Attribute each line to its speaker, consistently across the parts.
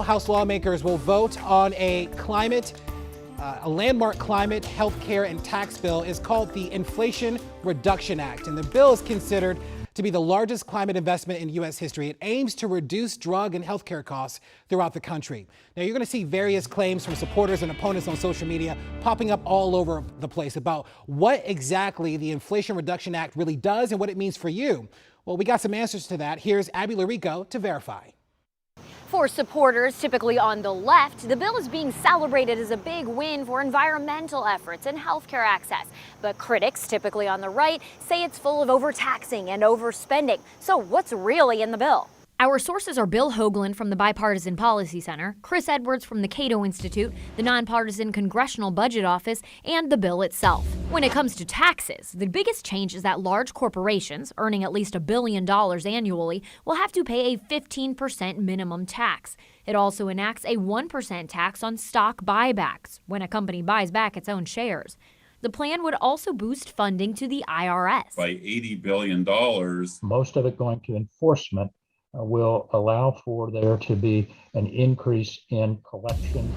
Speaker 1: House lawmakers will vote on a landmark climate, health care, and tax bill. Is called the Inflation Reduction Act, and the bill is considered to be the largest climate investment in U.S. history. It aims to reduce drug and health care costs throughout the country. Now, you're going to see various claims from supporters and opponents on social media popping up all over the place about what exactly the Inflation Reduction Act really does and what it means for you. Well, we got some answers to that. Here's Abby Larico to verify.
Speaker 2: For supporters, typically on the left, the bill is being celebrated as a big win for environmental efforts and healthcare access. But critics, typically on the right, say it's full of overtaxing and overspending. So what's really in the bill? Our sources are Bill Hoagland from the Bipartisan Policy Center, Chris Edwards from the Cato Institute, the Nonpartisan Congressional Budget Office, and the bill itself. When it comes to taxes, the biggest change is that large corporations, earning at least $1 billion annually, will have to pay a 15% minimum tax. It also enacts a 1% tax on stock buybacks, when a company buys back its own shares. The plan would also boost funding to the IRS.
Speaker 3: By $80 billion.
Speaker 4: Most of it going to enforcement will allow for there to be an increase in collection.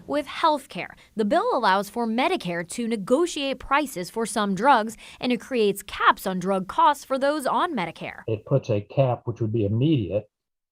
Speaker 2: With health care, the bill allows for Medicare to negotiate prices for some drugs, and it creates caps on drug costs for those on Medicare.
Speaker 4: It puts a cap, which would be immediate,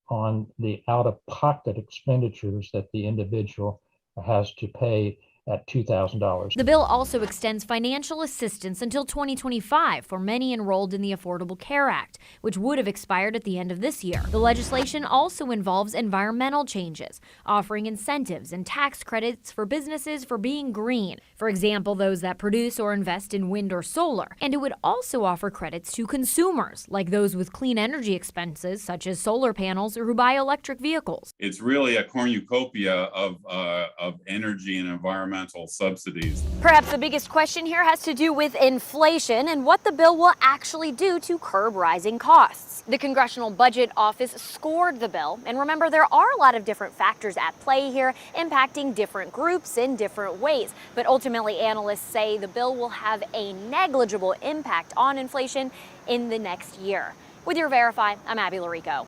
Speaker 4: on the out-of-pocket expenditures that the individual has to pay at $2,000.
Speaker 2: The bill also extends financial assistance until 2025 for many enrolled in the Affordable Care Act, which would have expired at the end of this year. The legislation also involves environmental changes, offering incentives and tax credits for businesses for being green. For example, those that produce or invest in wind or solar. And it would also offer credits to consumers, like those with clean energy expenses, such as solar panels or who buy electric vehicles.
Speaker 3: It's really a cornucopia of energy and environmental subsidies.
Speaker 2: Perhaps the biggest question here has to do with inflation and what the bill will actually do to curb rising costs. The Congressional Budget Office scored the bill, and remember, there are a lot of different factors at play here impacting different groups in different ways. But ultimately, analysts say the bill will have a negligible impact on inflation in the next year. With your Verify, I'm Abby Larico.